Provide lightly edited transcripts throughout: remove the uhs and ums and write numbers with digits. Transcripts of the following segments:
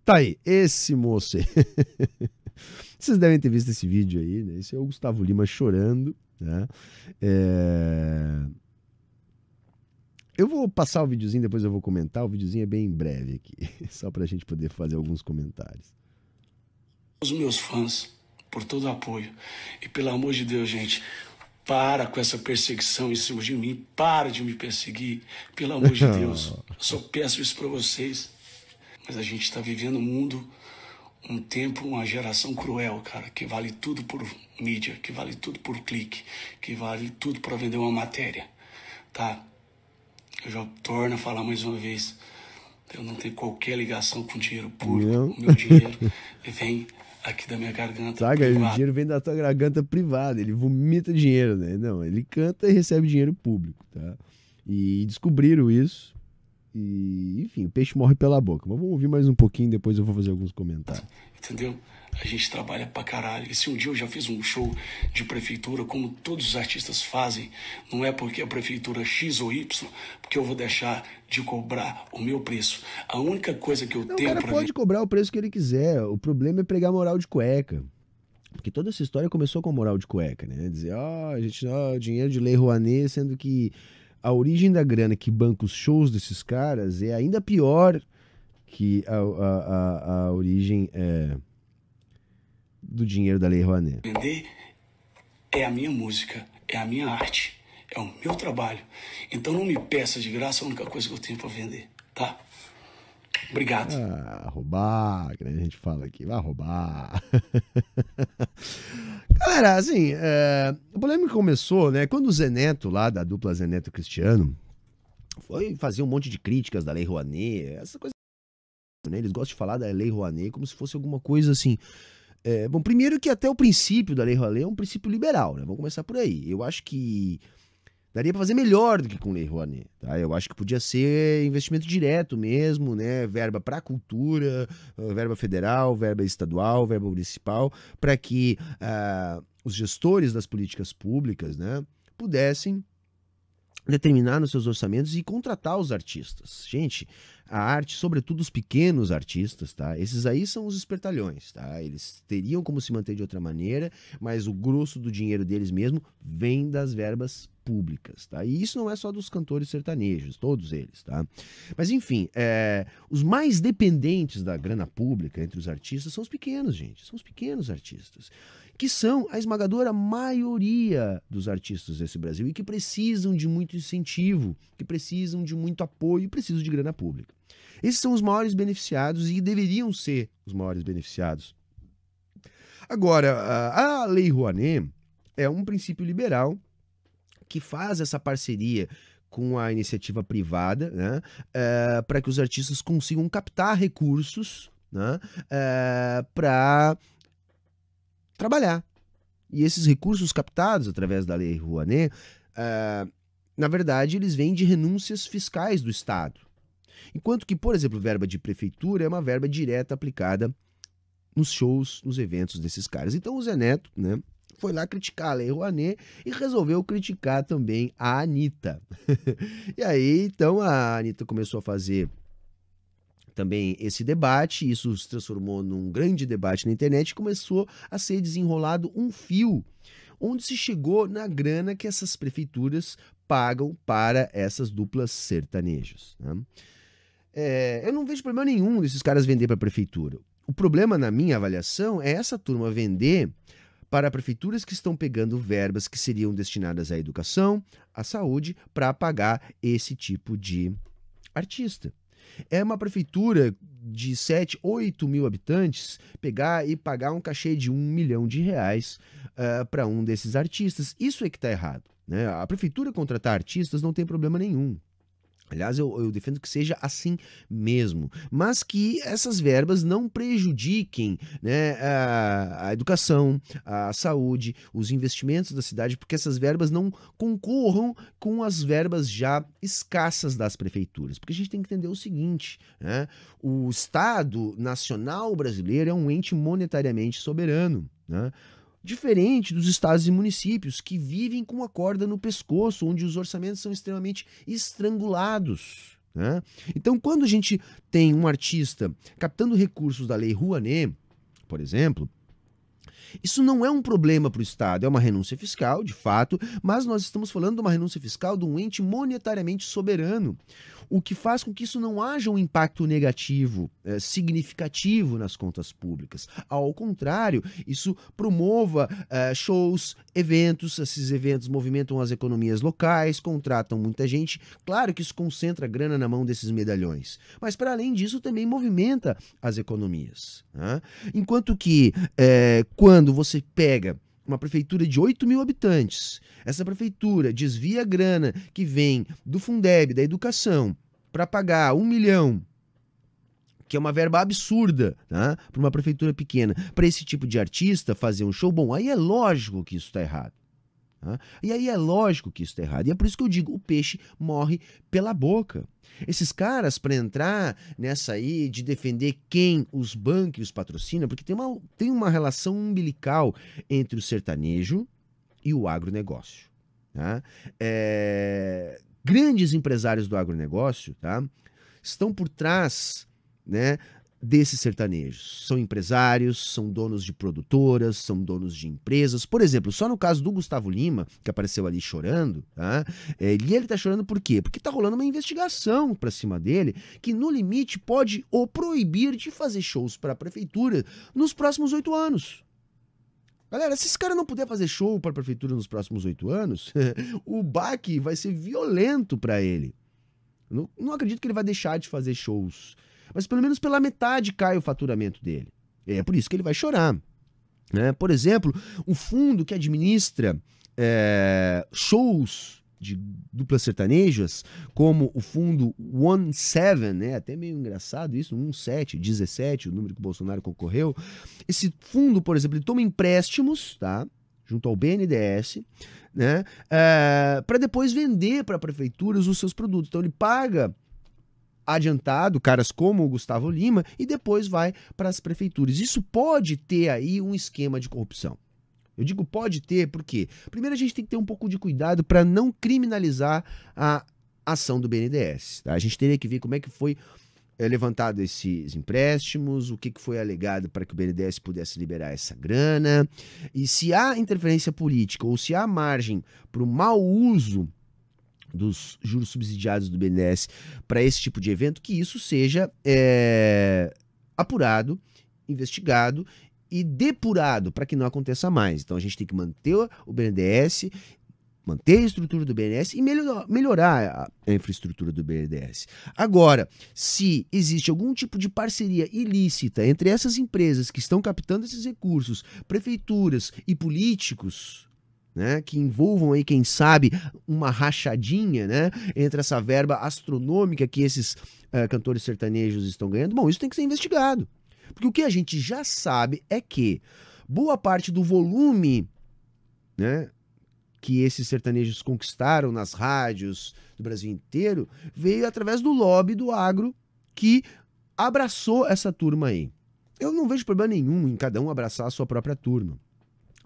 Tá aí, esse moço aí. Vocês devem ter visto esse vídeo aí, né? Esse é o Gustavo Lima chorando, né? É... Eu vou passar o videozinho, depois eu vou comentar. O videozinho é bem breve aqui, só pra gente poder fazer alguns comentários. Os meus fãs, por todo o apoio. E pelo amor de Deus, gente, para com essa perseguição em cima de mim. Para de me perseguir. Pelo amor de Deus. Eu só peço isso pra vocês. Mas a gente tá vivendo um mundo, um tempo, uma geração cruel, cara, que vale tudo por mídia, que vale tudo por clique, que vale tudo pra vender uma matéria, tá? Eu já torno a falar mais uma vez, eu não tenho qualquer ligação com dinheiro público. Não. O meu dinheiro vem aqui da minha garganta Saca? O privada. dinheiro vem da tua garganta privada, ele vomita dinheiro, né? Não, ele canta e recebe dinheiro público, tá? E descobriram isso. E, enfim, o peixe morre pela boca. Mas vamos ouvir mais um pouquinho, depois eu vou fazer alguns comentários. Entendeu? A gente trabalha pra caralho. E se um dia eu já fiz um show de prefeitura, como todos os artistas fazem, não é porque a prefeitura X ou Y, porque eu vou deixar de cobrar o meu preço. A única coisa que eu Não, o tenho cara pra pode cobrar o preço que ele quiser. O problema é pregar moral de cueca. Porque toda essa história começou com moral de cueca, né? Dizer, a gente, dinheiro de Lei Rouanet, sendo que a origem da grana que banca os shows desses caras é ainda pior que a origem do dinheiro da Lei Rouanet. vender é a minha música, é a minha arte, é o meu trabalho. Então não me peça de graça a única coisa que eu tenho pra vender, tá? Obrigado. Roubar, que nem a gente fala aqui, vai roubar. Galera, assim, o polêmica começou, né, quando o Zé Neto, lá da dupla Zé Neto Cristiano, foi fazer um monte de críticas da Lei Rouanet, essa coisa, né, eles gostam de falar da Lei Rouanet como se fosse alguma coisa assim. Bom, primeiro que até o princípio da Lei Rouanet é um princípio liberal, né, vamos começar por aí. Eu acho que daria para fazer melhor do que com Lei Rouanet, tá? Eu acho que podia ser investimento direto mesmo, né? Verba para cultura, verba federal, verba estadual, verba municipal, para que os gestores das políticas públicas, né, pudessem determinar nos seus orçamentos e contratar os artistas. Gente, a arte, sobretudo os pequenos artistas, tá? Esses aí são os espertalhões, tá? Eles teriam como se manter de outra maneira, mas o grosso do dinheiro deles mesmo vem das verbas públicas, tá? E isso não é só dos cantores sertanejos, todos eles, tá? Mas enfim, os mais dependentes da grana pública entre os artistas são os pequenos, gente. São os pequenos artistas, que são a esmagadora maioria dos artistas desse Brasil e que precisam de muito incentivo, que precisam de muito apoio e precisam de grana pública. Esses são os maiores beneficiados e deveriam ser os maiores beneficiados. Agora, a Lei Rouanet é um princípio liberal que faz essa parceria com a iniciativa privada, né, para que os artistas consigam captar recursos, né, para trabalhar. E esses recursos captados através da Lei Rouanet, na verdade, eles vêm de renúncias fiscais do Estado. Enquanto que, por exemplo, verba de prefeitura é uma verba direta aplicada nos shows, nos eventos desses caras. Então o Zé Neto, né, foi lá criticar a Lei Rouanet e resolveu criticar também a Anitta. E aí, então, a Anitta começou a fazer também esse debate, isso se transformou num grande debate na internet e começou a ser desenrolado um fio, onde se chegou na grana que essas prefeituras pagam para essas duplas sertanejas, né? Eu não vejo problema nenhum desses caras vender para a prefeitura. O problema, na minha avaliação, é essa turma vender para prefeituras que estão pegando verbas que seriam destinadas à educação, à saúde, para pagar esse tipo de artista. É uma prefeitura de 7, 8 mil habitantes pegar e pagar um cachê de R$1 milhão para um desses artistas. Isso é que está errado, né? A prefeitura contratar artistas não tem problema nenhum. Aliás, eu defendo que seja assim mesmo, mas que essas verbas não prejudiquem, né, a educação, a saúde, os investimentos da cidade, porque essas verbas não concorram com as verbas já escassas das prefeituras. Porque a gente tem que entender o seguinte, né, o Estado Nacional brasileiro é um ente monetariamente soberano, né? Diferente dos estados e municípios que vivem com a corda no pescoço, onde os orçamentos são extremamente estrangulados, né? Então, quando a gente tem um artista captando recursos da Lei Rouanet, por exemplo, isso não é um problema para o Estado, é uma renúncia fiscal, de fato, mas nós estamos falando de uma renúncia fiscal de um ente monetariamente soberano, o que faz com que isso não haja um impacto negativo significativo nas contas públicas. Ao contrário, isso promova shows, eventos, esses eventos movimentam as economias locais, contratam muita gente. Claro que isso concentra grana na mão desses medalhões, mas para além disso também movimenta as economias, né? Enquanto que quando você pega uma prefeitura de 8 mil habitantes, essa prefeitura desvia a grana que vem do Fundeb, da educação, para pagar 1 milhão, que é uma verba absurda, tá? Para uma prefeitura pequena, para esse tipo de artista fazer um show, bom, aí é lógico que isso está errado. Tá? E aí é lógico que isso está errado. E é por isso que eu digo, o peixe morre pela boca. Esses caras, para entrar nessa aí de defender quem os banca e os patrocina, porque tem uma relação umbilical entre o sertanejo e o agronegócio. Tá? Grandes empresários do agronegócio, tá, estão por trás, né, desses sertanejos. São empresários, são donos de produtoras, são donos de empresas. Por exemplo, só no caso do Gustavo Lima, que apareceu ali chorando, tá? Ele tá chorando por quê? Porque tá rolando uma investigação pra cima dele, que no limite pode o proibir de fazer shows pra prefeitura nos próximos 8 anos. Galera, se esse cara não puder fazer show pra prefeitura nos próximos 8 anos, o baque vai ser violento pra ele. Não acredito que ele vai deixar de fazer shows, mas pelo menos pela metade cai o faturamento dele. É por isso que ele vai chorar, né? Por exemplo, um fundo que administra shows de duplas sertanejas, como o fundo 17, né? Até meio engraçado isso, 17, o número que o Bolsonaro concorreu. Esse fundo, por exemplo, ele toma empréstimos, tá? Junto ao BNDES, né? Para depois vender para prefeituras os seus produtos. Então ele paga adiantado, caras como o Gustavo Lima, e depois vai para as prefeituras. Isso pode ter aí um esquema de corrupção. Eu digo pode ter, porque primeiro a gente tem que ter um pouco de cuidado para não criminalizar a ação do BNDES. Tá? A gente teria que ver como é que foi levantado esses empréstimos, o que foi alegado para que o BNDES pudesse liberar essa grana, e se há interferência política ou se há margem para o mau uso dos juros subsidiados do BNDES para esse tipo de evento, que isso seja apurado, investigado e depurado para que não aconteça mais. Então a gente tem que manter o BNDES, manter a estrutura do BNDES e melhorar a infraestrutura do BNDES. Agora, se existe algum tipo de parceria ilícita entre essas empresas que estão captando esses recursos, prefeituras e políticos, né, que envolvam aí, quem sabe, uma rachadinha, né, entre essa verba astronômica que esses cantores sertanejos estão ganhando, bom, isso tem que ser investigado. Porque o que a gente já sabe é que boa parte do volume, né, que esses sertanejos conquistaram nas rádios do Brasil inteiro veio através do lobby do agro que abraçou essa turma aí. Eu não vejo problema nenhum em cada um abraçar a sua própria turma.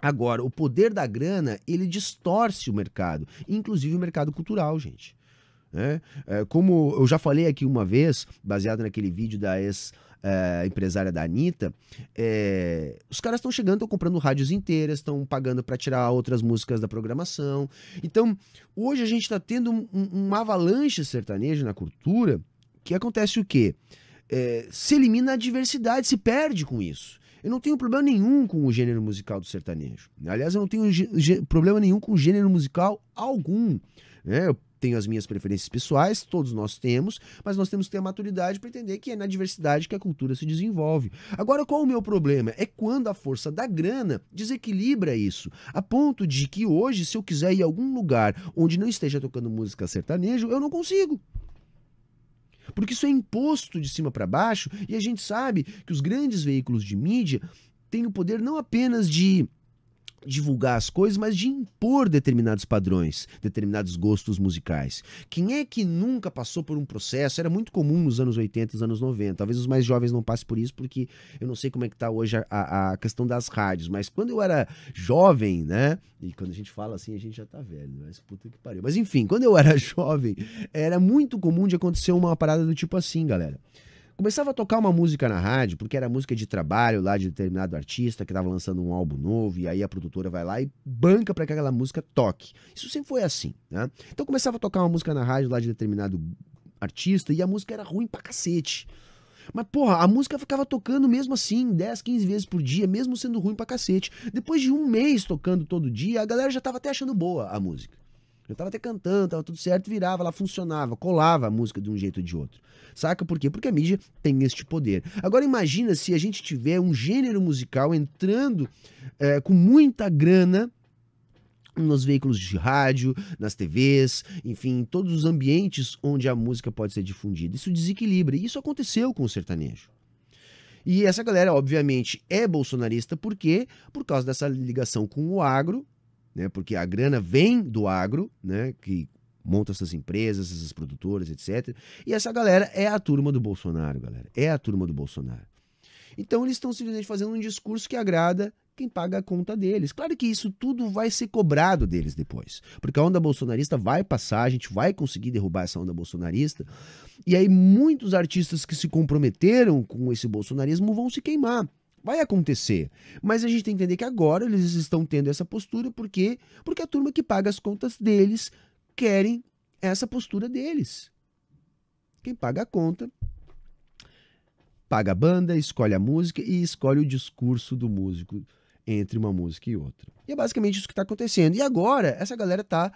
Agora, o poder da grana, ele distorce o mercado, inclusive o mercado cultural, gente. Como eu já falei aqui uma vez, baseado naquele vídeo da empresária da Anitta, os caras estão chegando, estão comprando rádios inteiras, estão pagando para tirar outras músicas da programação. Então, hoje a gente está tendo uma avalanche sertaneja na cultura, que acontece o quê? Se elimina a diversidade, se perde com isso. Eu não tenho problema nenhum com o gênero musical do sertanejo. Aliás, eu não tenho problema nenhum com o gênero musical algum. Eu tenho as minhas preferências pessoais, todos nós temos, mas nós temos que ter a maturidade para entender que é na diversidade que a cultura se desenvolve. Agora, qual o meu problema? É quando a força da grana desequilibra isso, a ponto de que hoje, se eu quiser ir a algum lugar onde não esteja tocando música sertanejo, eu não consigo. Porque isso é imposto de cima para baixo e a gente sabe que os grandes veículos de mídia têm o poder não apenas de divulgar as coisas, mas de impor determinados padrões, determinados gostos musicais. Quem é que nunca passou por um processo? Era muito comum nos anos 80, nos anos 90. Talvez os mais jovens não passem por isso, porque eu não sei como é que tá hoje a questão das rádios, mas quando eu era jovem, né? E quando a gente fala assim, a gente já tá velho, mas puta que pariu. Mas enfim, quando eu era jovem, era muito comum de acontecer uma parada do tipo assim, galera. Começava a tocar uma música na rádio, porque era música de trabalho lá de determinado artista que estava lançando um álbum novo, e aí a produtora vai lá e banca para que aquela música toque. Isso sempre foi assim, né? Então começava a tocar uma música na rádio lá de determinado artista e a música era ruim pra cacete. Mas, porra, a música ficava tocando mesmo assim, 10, 15 vezes por dia, mesmo sendo ruim pra cacete. Depois de um mês tocando todo dia, a galera já tava até achando boa a música. Eu tava até cantando, tava tudo certo, virava, ela funcionava, colava a música de um jeito ou de outro. Saca por quê? Porque a mídia tem este poder. Agora imagina se a gente tiver um gênero musical entrando com muita grana nos veículos de rádio, nas TVs, enfim, em todos os ambientes onde a música pode ser difundida. Isso desequilibra, e isso aconteceu com o sertanejo. E essa galera, obviamente, é bolsonarista, por quê? Por causa dessa ligação com o agro, né? Porque a grana vem do agro, né? Que monta essas empresas, essas produtoras, etc. E essa galera é a turma do Bolsonaro, galera. É a turma do Bolsonaro. Então eles estão simplesmente fazendo um discurso que agrada quem paga a conta deles. Claro que isso tudo vai ser cobrado deles depois. Porque a onda bolsonarista vai passar, a gente vai conseguir derrubar essa onda bolsonarista. E aí muitos artistas que se comprometeram com esse bolsonarismo vão se queimar. Vai acontecer. Mas a gente tem que entender que agora eles estão tendo essa postura porque a turma que paga as contas deles querem essa postura deles. Quem paga a conta paga a banda, escolhe a música e escolhe o discurso do músico entre uma música e outra. E é basicamente isso que está acontecendo. E agora essa galera tá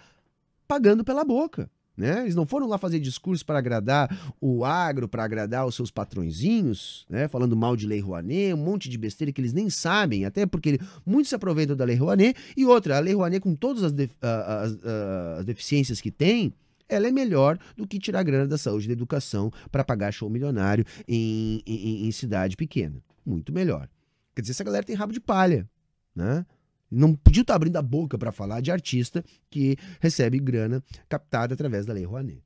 pagando pela boca. Né? Eles não foram lá fazer discurso para agradar o agro, para agradar os seus patrõezinhos, né? Falando mal de Lei Rouanet, um monte de besteira que eles nem sabem, até porque muitos se aproveitam da Lei Rouanet. E outra, a Lei Rouanet, com todas as deficiências que tem, ela é melhor do que tirar grana da saúde e da educação para pagar show milionário em cidade pequena. Muito melhor. Quer dizer, essa galera tem rabo de palha, né? Não podia estar abrindo a boca para falar de artista que recebe grana captada através da Lei Rouanet.